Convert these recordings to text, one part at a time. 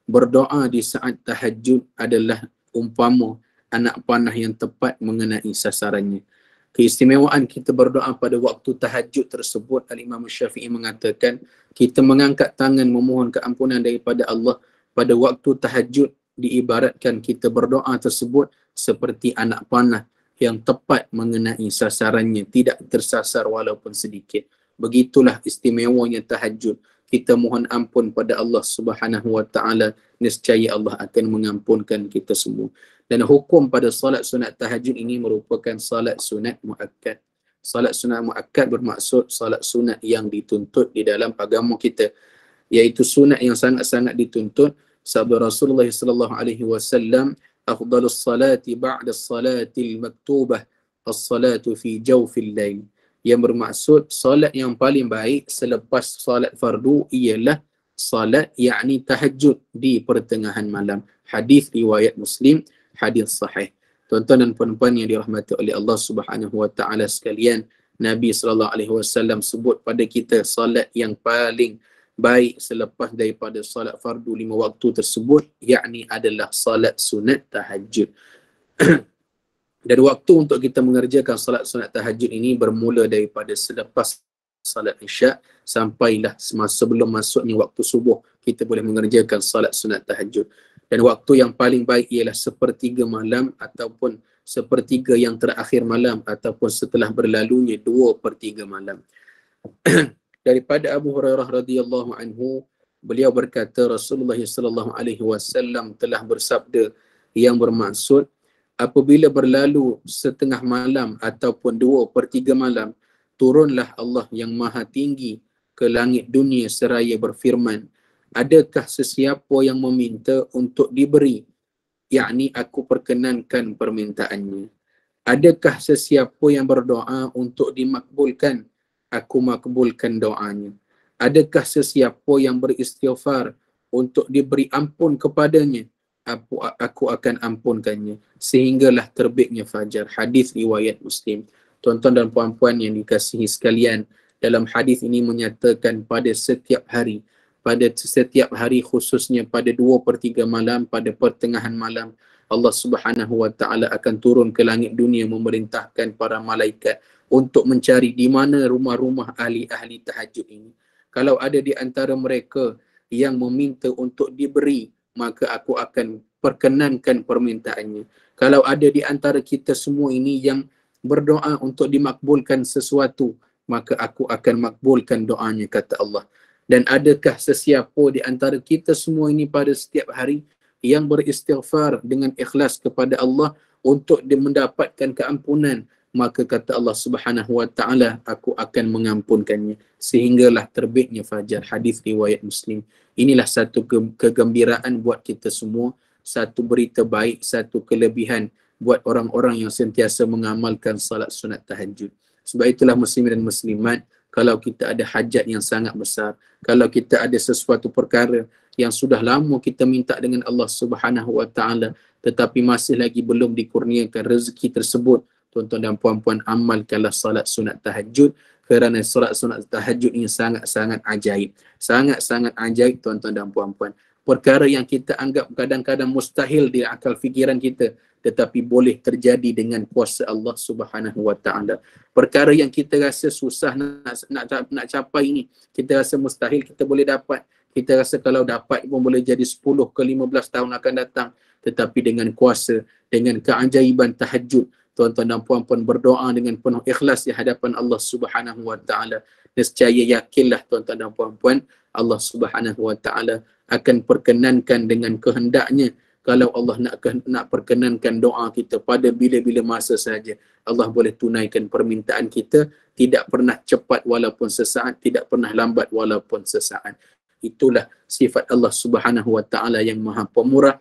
berdoa di saat tahajud adalah umpama anak panah yang tepat mengenai sasarannya. Keistimewaan kita berdoa pada waktu tahajud tersebut, Al-Imam Syafi'i mengatakan, kita mengangkat tangan memohon keampunan daripada Allah pada waktu tahajud diibaratkan kita berdoa tersebut seperti anak panah yang tepat mengenai sasarannya, tidak tersasar walaupun sedikit. Begitulah istimewanya tahajud. Kita mohon ampun pada Allah Subhanahu wa taala, nescaya Allah akan mengampunkan kita semua. Dan hukum pada salat sunat tahajud ini merupakan salat sunat muakkad. Salat sunat muakkad bermaksud salat sunat yang dituntut di dalam agama kita, iaitu sunat yang sangat-sangat dituntut. Sabda Rasulullah sallallahu alaihi wasallam, afdalus salati ba'da salatil maktubah as-salatu fi jawfil lail. Yang bermaksud salat yang paling baik selepas salat fardu ialah salat yakni tahajud di pertengahan malam. Hadis riwayat Muslim, hadis sahih. Tuan-tuan dan puan-puan yang dirahmati oleh Allah Subhanahu wa taala sekalian, Nabi sallallahu alaihi wasallam sebut pada kita salat yang paling baik selepas daripada salat fardu 5 waktu tersebut yakni adalah salat sunat tahajud. Dan waktu untuk kita mengerjakan salat sunat tahajud ini bermula daripada selepas salat isyak sampailah sebelum masuknya waktu subuh, kita boleh mengerjakan salat sunat tahajud. Dan waktu yang paling baik ialah sepertiga malam ataupun sepertiga yang terakhir malam ataupun setelah berlalunya 2/3 malam. Daripada Abu Hurairah radhiyallahu anhu, beliau berkata Rasulullah sallallahu alaihi wasallam telah bersabda yang bermaksud, apabila berlalu setengah malam ataupun 2/3 malam, turunlah Allah yang maha tinggi ke langit dunia seraya berfirman, adakah sesiapa yang meminta untuk diberi, yakni aku perkenankan permintaannya. Adakah sesiapa yang berdoa untuk dimakbulkan, aku makbulkan doanya. Adakah sesiapa yang beristighfar untuk diberi ampun kepadanya, aku akan ampunkannya sehinggalah terbitnya fajar. Hadis riwayat Muslim. Tuan-tuan dan puan-puan yang dikasihi sekalian, dalam hadis ini menyatakan pada setiap hari khususnya pada 2/3 malam, pada pertengahan malam, Allah Subhanahu wa taala akan turun ke langit dunia memerintahkan para malaikat untuk mencari di mana rumah-rumah ahli-ahli tahajud ini. Kalau ada di antara mereka yang meminta untuk diberi, maka aku akan perkenankan permintaannya. Kalau ada di antara kita semua ini yang berdoa untuk dimakbulkan sesuatu, maka aku akan makbulkan doanya, kata Allah. Dan adakah sesiapa di antara kita semua ini pada setiap hari yang beristighfar dengan ikhlas kepada Allah untuk mendapatkan keampunan, maka kata Allah Subhanahu wa taala, aku akan mengampunkannya sehinggalah terbitnya fajar. Hadis riwayat Muslim. Inilah satu kegembiraan buat kita semua, satu berita baik, satu kelebihan buat orang-orang yang sentiasa mengamalkan salat sunat tahajud. Sebab itulah muslimin dan muslimat, kalau kita ada hajat yang sangat besar, kalau kita ada sesuatu perkara yang sudah lama kita minta dengan Allah Subhanahu wa taala tetapi masih lagi belum dikurniakan rezeki tersebut, tuan-tuan dan puan-puan, amalkanlah salat sunat tahajud, kerana salat sunat tahajud ini sangat-sangat ajaib. Sangat-sangat ajaib, tuan-tuan dan puan-puan. Perkara yang kita anggap kadang-kadang mustahil di akal fikiran kita, tetapi boleh terjadi dengan kuasa Allah Subhanahu wa taala. Perkara yang kita rasa susah nak capai ini, kita rasa mustahil kita boleh dapat. Kita rasa kalau dapat pun boleh jadi 10 ke 15 tahun akan datang. Tetapi dengan kuasa, dengan keajaiban tahajud, tuan-tuan dan puan-puan berdoa dengan penuh ikhlas di hadapan Allah Subhanahu wa taala, nescaya yakinlah tuan-tuan dan puan-puan, Allah Subhanahu wa taala akan perkenankan dengan kehendaknya. Kalau Allah nak perkenankan doa kita pada bila-bila masa saja, Allah boleh tunaikan permintaan kita, tidak pernah cepat walaupun sesaat, tidak pernah lambat walaupun sesaat. Itulah sifat Allah Subhanahu wa taala yang Maha Pemurah.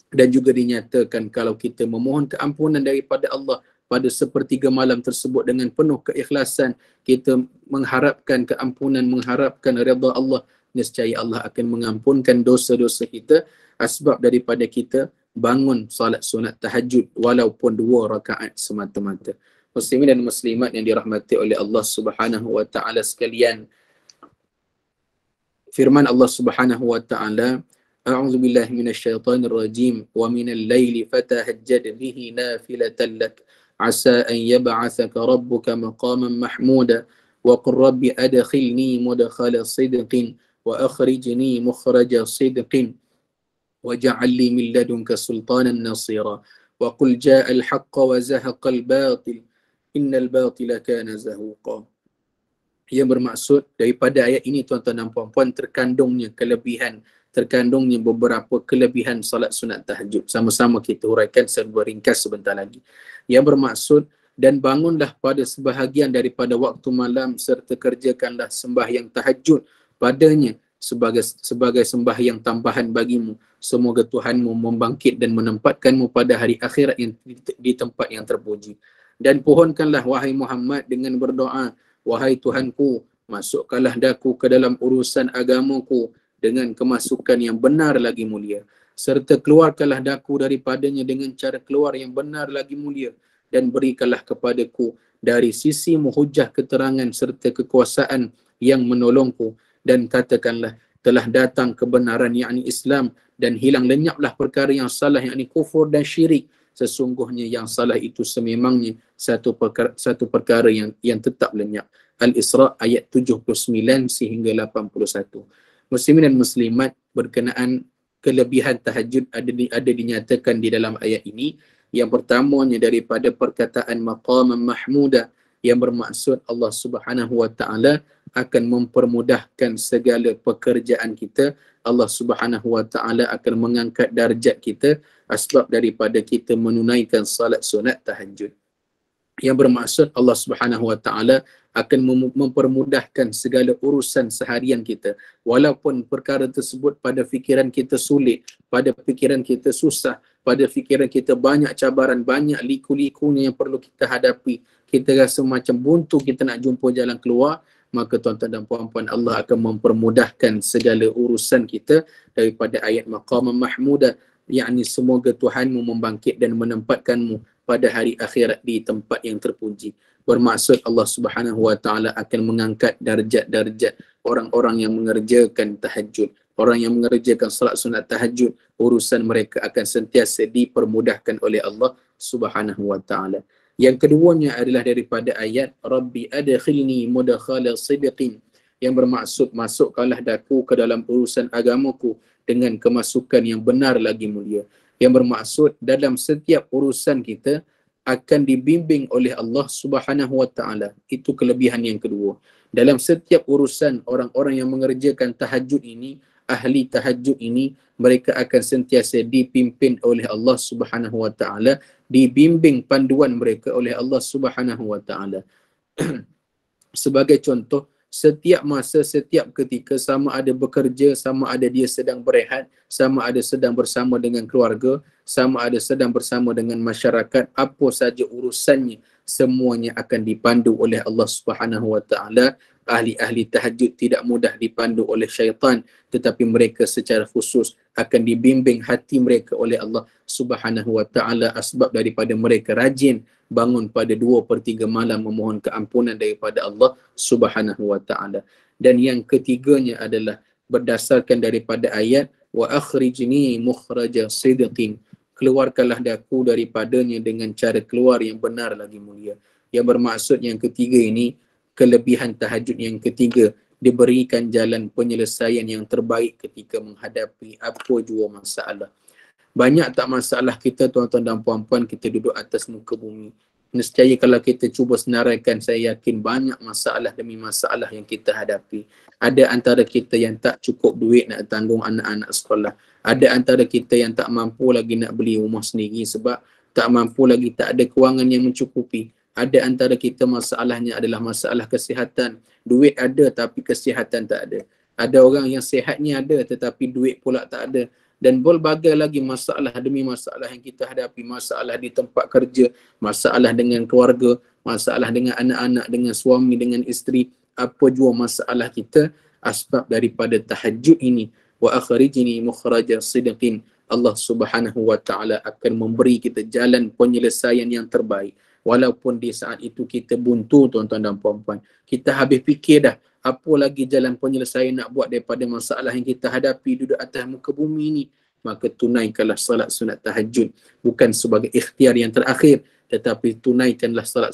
Dan juga dinyatakan kalau kita memohon keampunan daripada Allah pada sepertiga malam tersebut dengan penuh keikhlasan, kita mengharapkan keampunan, mengharapkan redha Allah, nescaya Allah akan mengampunkan dosa-dosa kita asbab daripada kita bangun salat sunat tahajud walaupun 2 rakaat semata-mata. Muslimin dan muslimat yang dirahmati oleh Allah Subhanahu wa taala sekalian, firman Allah Subhanahu wa taala, A'udzu billahi minasyaitonir rajim wa minal laili fatahajjad bihi nafilatan lak asa an yab'atsaka rabbuka maqaman mahmuda wa qur rabbi adkhilni mudkhala sidqin wa akhrijni mukhraja sidqin waj'al li min ladunka sultanan nasira wa qul ja'al haqqa wa zahaqal batil innal batila kana zahuqa. Yang bermaksud daripada ayat ini tuan-tuan dan puan-puan terkandungnya beberapa kelebihan salat sunat tahajud. Sama-sama kita huraikan sebuah ringkas sebentar lagi. Yang bermaksud dan bangunlah pada sebahagian daripada waktu malam serta kerjakanlah sembahyang tahajud padanya sebagai sembahyang tambahan bagimu. Semoga Tuhanmu membangkit dan menempatkanmu pada hari akhirat yang di tempat yang terpuji. Dan pohonkanlah wahai Muhammad dengan berdoa, wahai Tuhanku, masukkanlah daku ke dalam urusan agamaku dengan kemasukan yang benar lagi mulia. Serta keluarkanlah daku daripadanya dengan cara keluar yang benar lagi mulia. Dan berikanlah kepadaku dari sisimu hujah keterangan serta kekuasaan yang menolongku. Dan katakanlah, telah datang kebenaran yakni Islam dan hilang lenyaplah perkara yang salah yakni kufur dan syirik. Sesungguhnya yang salah itu sememangnya satu perkara yang tetap lenyap. Al-Isra ayat 79 sehingga 81. Muslimin dan muslimat, berkenaan kelebihan tahajud ada dinyatakan di dalam ayat ini. Yang pertamanya daripada perkataan maqaman mahmuda, yang bermaksud Allah Subhanahu wa taala akan mempermudahkan segala pekerjaan kita. Allah Subhanahu wa taala akan mengangkat darjat kita sebab daripada kita menunaikan salat sunat tahajud. Yang bermaksud Allah Subhanahu wa taala akan mempermudahkan segala urusan seharian kita, walaupun perkara tersebut pada fikiran kita sulit, pada fikiran kita susah, pada fikiran kita banyak cabaran, banyak liku-likunya yang perlu kita hadapi, kita rasa macam buntu, kita nak jumpa jalan keluar, maka tuan-tuan dan puan-puan, Allah akan mempermudahkan segala urusan kita daripada ayat maqaman mahmuda, yakni semoga Tuhanmu membangkit dan menempatkanmu pada hari akhirat di tempat yang terpuji. Bermaksud Allah Subhanahu wa taala akan mengangkat darjat-darjat orang-orang yang mengerjakan tahajud. Orang yang mengerjakan salat sunat tahajud, urusan mereka akan sentiasa dipermudahkan oleh Allah Subhanahu wa taala. Yang keduanya adalah daripada ayat Rabbi adkhilni mudkhala sidqin, yang bermaksud masukkanlah daku ke dalam urusan agamaku dengan kemasukan yang benar lagi mulia. Yang bermaksud dalam setiap urusan kita akan dibimbing oleh Allah Subhanahu wa taala. Itu kelebihan yang kedua. Dalam setiap urusan orang-orang yang mengerjakan tahajud ini, ahli tahajud ini, mereka akan sentiasa dipimpin oleh Allah Subhanahu wa taala, dibimbing panduan mereka oleh Allah Subhanahu wa taala. Sebagai contoh, setiap masa, setiap ketika, sama ada bekerja, sama ada dia sedang berehat, sama ada sedang bersama dengan keluarga, sama ada sedang bersama dengan masyarakat, apa saja urusannya, semuanya akan dipandu oleh Allah Subhanahu wa taala. Ahli-ahli tahajud tidak mudah dipandu oleh syaitan, tetapi mereka secara khusus akan dibimbing hati mereka oleh Allah Subhanahu wa taala sebab daripada mereka rajin bangun pada 2/3 malam memohon keampunan daripada Allah Subhanahu wa taala. Dan yang ketiganya adalah berdasarkan daripada ayat wa akhrijni mukhraja sidqin, keluarkanlah daku daripadanya dengan cara keluar yang benar lagi mulia. Yang bermaksud yang ketiga ini, kelebihan tahajud yang ketiga, diberikan jalan penyelesaian yang terbaik ketika menghadapi apa jua masalah. Banyak tak masalah kita tuan-tuan dan puan-puan, kita duduk atas muka bumi. Nescaya kalau kita cuba senaraikan, saya yakin banyak masalah demi masalah yang kita hadapi. Ada antara kita yang tak cukup duit nak tanggung anak-anak sekolah. Ada antara kita yang tak mampu lagi nak beli rumah sendiri sebab tak mampu lagi, tak ada kewangan yang mencukupi. Ada antara kita masalahnya adalah masalah kesihatan. Duit ada tapi kesihatan tak ada. Ada orang yang sihatnya ada tetapi duit pula tak ada. Dan berbagai lagi masalah demi masalah yang kita hadapi. Masalah di tempat kerja, masalah dengan keluarga, masalah dengan anak-anak, dengan suami, dengan isteri. Apa jua masalah kita, asbab daripada tahajud ini. Wa akhrijni mukhraja sidqin. Allah Subhanahu wa taala akan memberi kita jalan penyelesaian yang terbaik. Walaupun di saat itu kita buntu tuan-tuan dan puan-puan, kita habis fikir dah apa lagi jalan penyelesaian nak buat daripada masalah yang kita hadapi duduk atas muka bumi ni? Maka tunaikanlah salat sunat tahajud, bukan sebagai ikhtiar yang terakhir, tetapi tunaikanlah salat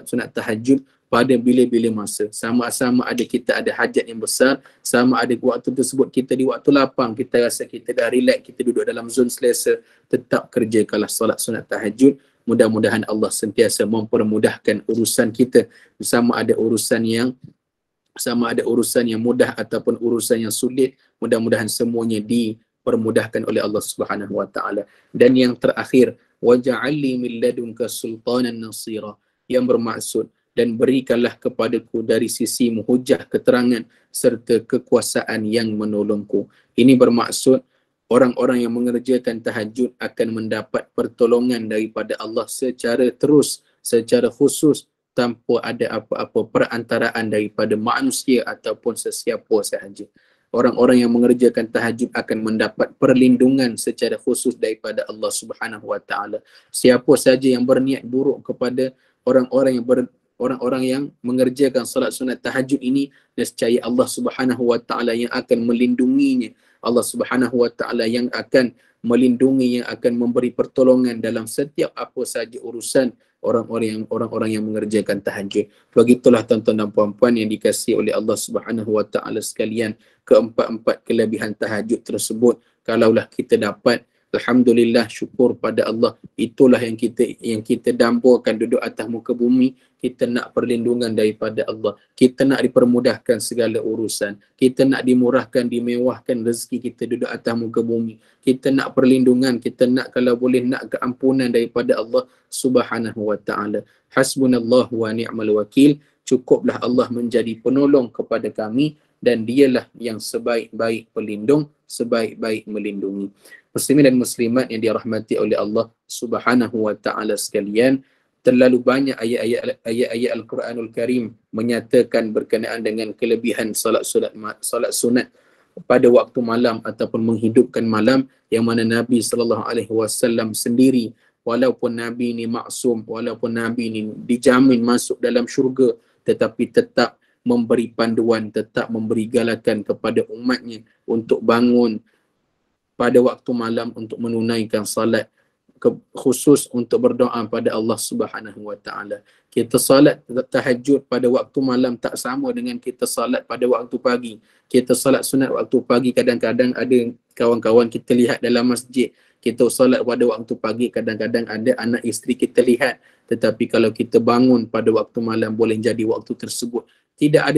sunat tahajud pada bila-bila masa. Sama-sama ada kita ada hajat yang besar, sama ada waktu tersebut kita di waktu lapang, kita rasa kita dah relax, kita duduk dalam zon selesa, tetap kerjakanlah salat sunat tahajud. Mudah-mudahan Allah sentiasa mempermudahkan urusan kita, sama ada urusan yang mudah ataupun urusan yang sulit. Mudah-mudahan semuanya dipermudahkan oleh Allah Subhanahu wa taala. Dan yang terakhir, waj'alni min ladunka sultanan nasira, yang bermaksud dan berikanlah kepadaku dari sisimu hujah keterangan serta kekuasaan yang menolongku. Ini bermaksud orang-orang yang mengerjakan tahajud akan mendapat pertolongan daripada Allah secara terus, secara khusus, tanpa ada apa-apa perantaraan daripada manusia ataupun sesiapa sahaja. Orang-orang yang mengerjakan tahajud akan mendapat perlindungan secara khusus daripada Allah Subhanahu wa taala. Siapa saja yang berniat buruk kepada orang-orang yang mengerjakan salat sunat tahajud ini, nescaya Allah Subhanahu wa taala yang akan melindunginya. Allah Subhanahu wa taala yang akan melindungi, yang akan memberi pertolongan dalam setiap apa saja urusan orang-orang yang mengerjakan tahajud. Begitulah tuan-tuan dan puan-puan yang dikasihi oleh Allah Subhanahu wa taala sekalian, keempat-empat kelebihan tahajud tersebut kalaulah kita dapat, alhamdulillah, syukur pada Allah. Itulah yang kita dambakan duduk atas muka bumi. Kita nak perlindungan daripada Allah, kita nak dipermudahkan segala urusan, kita nak dimurahkan, dimewahkan rezeki kita duduk atas muka bumi, kita nak perlindungan, kita nak kalau boleh nak keampunan daripada Allah Subhanahu wa taala. Hasbunallahu wa ni'mal wakil. Cukuplah Allah menjadi penolong kepada kami, dan dialah yang sebaik-baik pelindung, sebaik-baik melindungi. Muslimin dan muslimat yang dirahmati oleh Allah Subhanahu wa taala sekalian, terlalu banyak ayat-ayat Al-Quranul Karim menyatakan berkenaan dengan kelebihan salat sunat pada waktu malam ataupun menghidupkan malam, yang mana Nabi SAW sendiri, walaupun Nabi ni maksum, walaupun Nabi ni dijamin masuk dalam syurga, tetapi tetap memberi panduan, tetap memberi galakan kepada umatnya untuk bangun pada waktu malam untuk menunaikan salat, khusus untuk berdoa pada Allah Subhanahu wa taala. Kita salat tahajud pada waktu malam tak sama dengan kita salat pada waktu pagi. Kita salat sunat waktu pagi, kadang-kadang ada kawan-kawan kita lihat dalam masjid, kita salat pada waktu pagi, kadang-kadang ada anak isteri kita lihat. Tetapi kalau kita bangun pada waktu malam, boleh jadi waktu tersebut tidak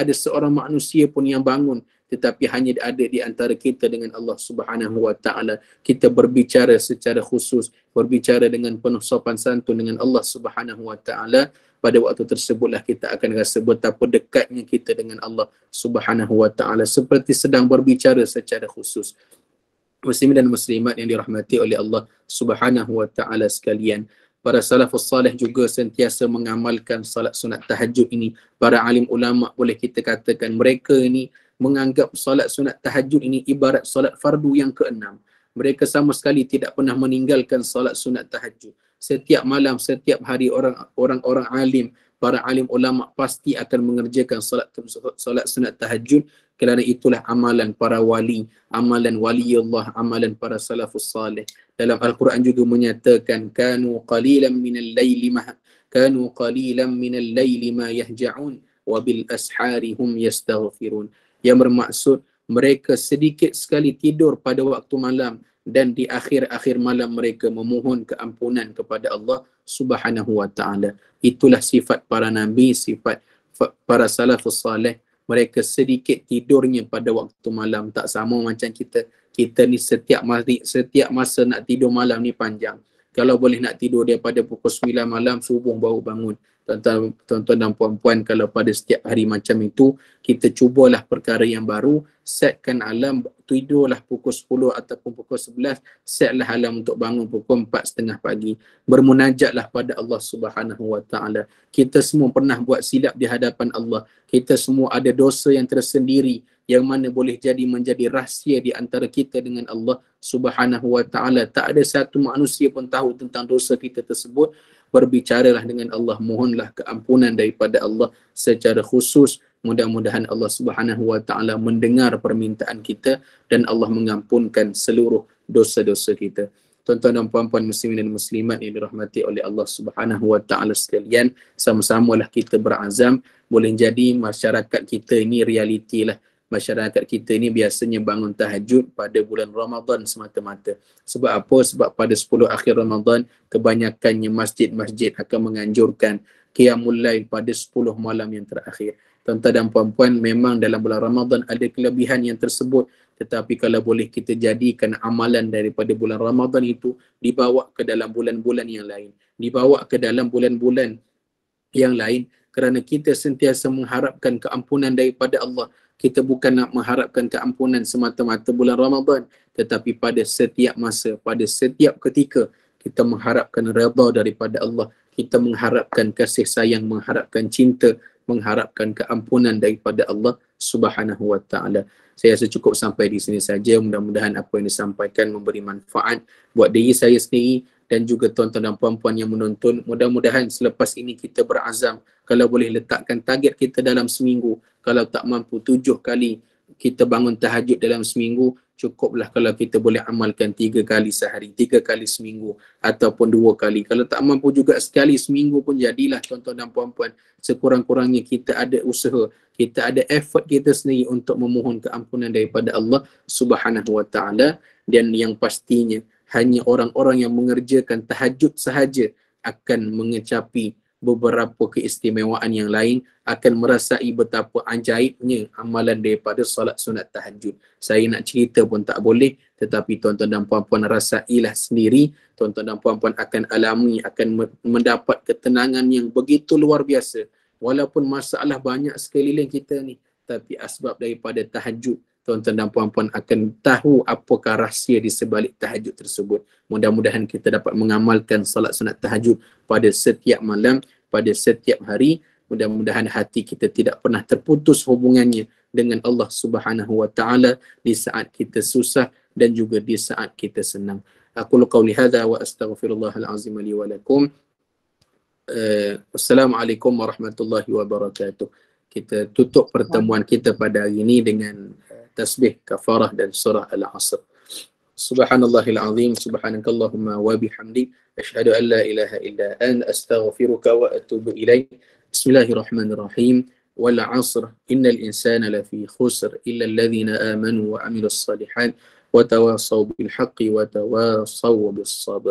ada seorang manusia pun yang bangun, tetapi hanya ada di antara kita dengan Allah Subhanahu wa taala. Kita berbicara secara khusus, berbicara dengan penuh sopan santun dengan Allah Subhanahu wa taala. Pada waktu tersebutlah kita akan rasa betapa dekatnya kita dengan Allah Subhanahu wa taala, seperti sedang berbicara secara khusus. Muslimin dan muslimat yang dirahmati oleh Allah Subhanahu wa taala sekalian, para salafus salih juga sentiasa mengamalkan salat sunat tahajud ini. Para alim ulama, boleh kita katakan, mereka ini menganggap salat sunat tahajud ini ibarat salat fardu yang ke-6. Mereka sama sekali tidak pernah meninggalkan salat sunat tahajud. Setiap malam, setiap hari, orang-orang alim, para alim ulama pasti akan mengerjakan salat sunat tahajud, kerana itulah amalan para wali, amalan waliullah, amalan para salafus salih. Dalam Al-Quran juga menyatakan, kanu qalilan minal laili ma yahja'un wa bil ashari hum yastaghfirun. Yang bermaksud mereka sedikit sekali tidur pada waktu malam, dan di akhir-akhir malam mereka memohon keampunan kepada Allah Subhanahu wa taala. Itulah sifat para nabi, sifat para salafus salih. Mereka sedikit tidurnya pada waktu malam, tak sama macam kita. Kita ni setiap masa nak tidur malam ni panjang. Kalau boleh nak tidur daripada pukul 9 malam, subuh baru bangun. Tuan-tuan dan puan-puan, kalau pada setiap hari macam itu, kita cubalah perkara yang baru. Setkan alam, tidurlah pukul 10 ataupun pukul 11. Setlah alam untuk bangun pukul 4.30 pagi. Bermunajatlah pada Allah Subhanahu wa taala. Kita semua pernah buat silap di hadapan Allah. Kita semua ada dosa yang tersendiri, yang mana boleh jadi menjadi rahsia di antara kita dengan Allah Subhanahu wa taala. Tak ada satu manusia pun tahu tentang dosa kita tersebut. Berbicaralah dengan Allah, mohonlah keampunan daripada Allah secara khusus, Mudah-mudahan Allah Subhanahu wa taala mendengar permintaan kita dan Allah mengampunkan seluruh dosa-dosa kita. Tuan-tuan dan puan-puan muslimin dan muslimat yang dirahmati oleh Allah Subhanahu wa taala sekalian, sama-samalah kita berazam. Boleh jadi masyarakat kita ini realiti lah. Masyarakat kita ini biasanya bangun tahajud pada bulan Ramadan semata-mata. Sebab apa? Sebab pada 10 akhir Ramadan, kebanyakannya masjid-masjid akan menganjurkan qiyamul lail pada 10 malam yang terakhir. Tuan-tuan dan puan-puan, memang dalam bulan Ramadan ada kelebihan yang tersebut, tetapi kalau boleh kita jadikan amalan daripada bulan Ramadan itu dibawa ke dalam bulan-bulan yang lain, dibawa ke dalam bulan-bulan yang lain, kerana kita sentiasa mengharapkan keampunan daripada Allah. Kita bukan nak mengharapkan keampunan semata-mata bulan Ramadan, tetapi pada setiap masa, pada setiap ketika kita mengharapkan redha daripada Allah, kita mengharapkan kasih sayang, mengharapkan cinta, mengharapkan keampunan daripada Allah Subhanahu wa taala. Saya rasa cukup sampai di sini saja. Mudah-mudahan apa yang disampaikan memberi manfaat buat diri saya sendiri dan juga tuan-tuan dan puan-puan yang menonton. Mudah-mudahan selepas ini kita berazam, kalau boleh letakkan target kita dalam seminggu. Kalau tak mampu 7 kali kita bangun tahajud dalam seminggu, cukuplah kalau kita boleh amalkan 3 kali sehari, 3 kali seminggu ataupun 2 kali. Kalau tak mampu juga sekali seminggu pun jadilah tuan-tuan dan puan-puan. Sekurang-kurangnya kita ada usaha, kita ada effort kita sendiri untuk memohon keampunan daripada Allah Subhanahu wa taala. Dan yang pastinya hanya orang-orang yang mengerjakan tahajud sahaja akan mengecapi beberapa keistimewaan yang lain, akan merasai betapa ajaibnya amalan daripada solat sunat tahajud. Saya nak cerita pun tak boleh, tetapi tuan-tuan dan puan-puan rasailah sendiri. Tuan-tuan dan puan-puan akan alami, akan mendapat ketenangan yang begitu luar biasa. Walaupun masalah banyak sekeliling kita ni, tapi asbab daripada tahajud, tuan-tuan dan puan-puan akan tahu apakah rahsia di sebalik tahajud tersebut. Mudah-mudahan kita dapat mengamalkan salat sunat tahajud pada setiap malam, pada setiap hari. Mudah-mudahan hati kita tidak pernah terputus hubungannya dengan Allah Subhanahu wa taala di saat kita susah dan juga di saat kita senang. Aqulu qawli hadza wa astaghfirullahal azim li wa lakum. Assalamualaikum warahmatullahi wabarakatuh. Kita tutup pertemuan kita pada hari ini dengan tasbih kafarah dan surah Al-Asr. Subhanallahil azim, subhanakallahumma wa bihamdik, asyhadu an la ilaha illa anta, astaghfiruka wa atubu ilaik. Bismillahirrahmanirrahim. Wal 'asr, innal insana lafi khusr illa alladhina amanu wa 'amilus salihat wa tawassaw bil haqqi wa tawassaw bis sabr.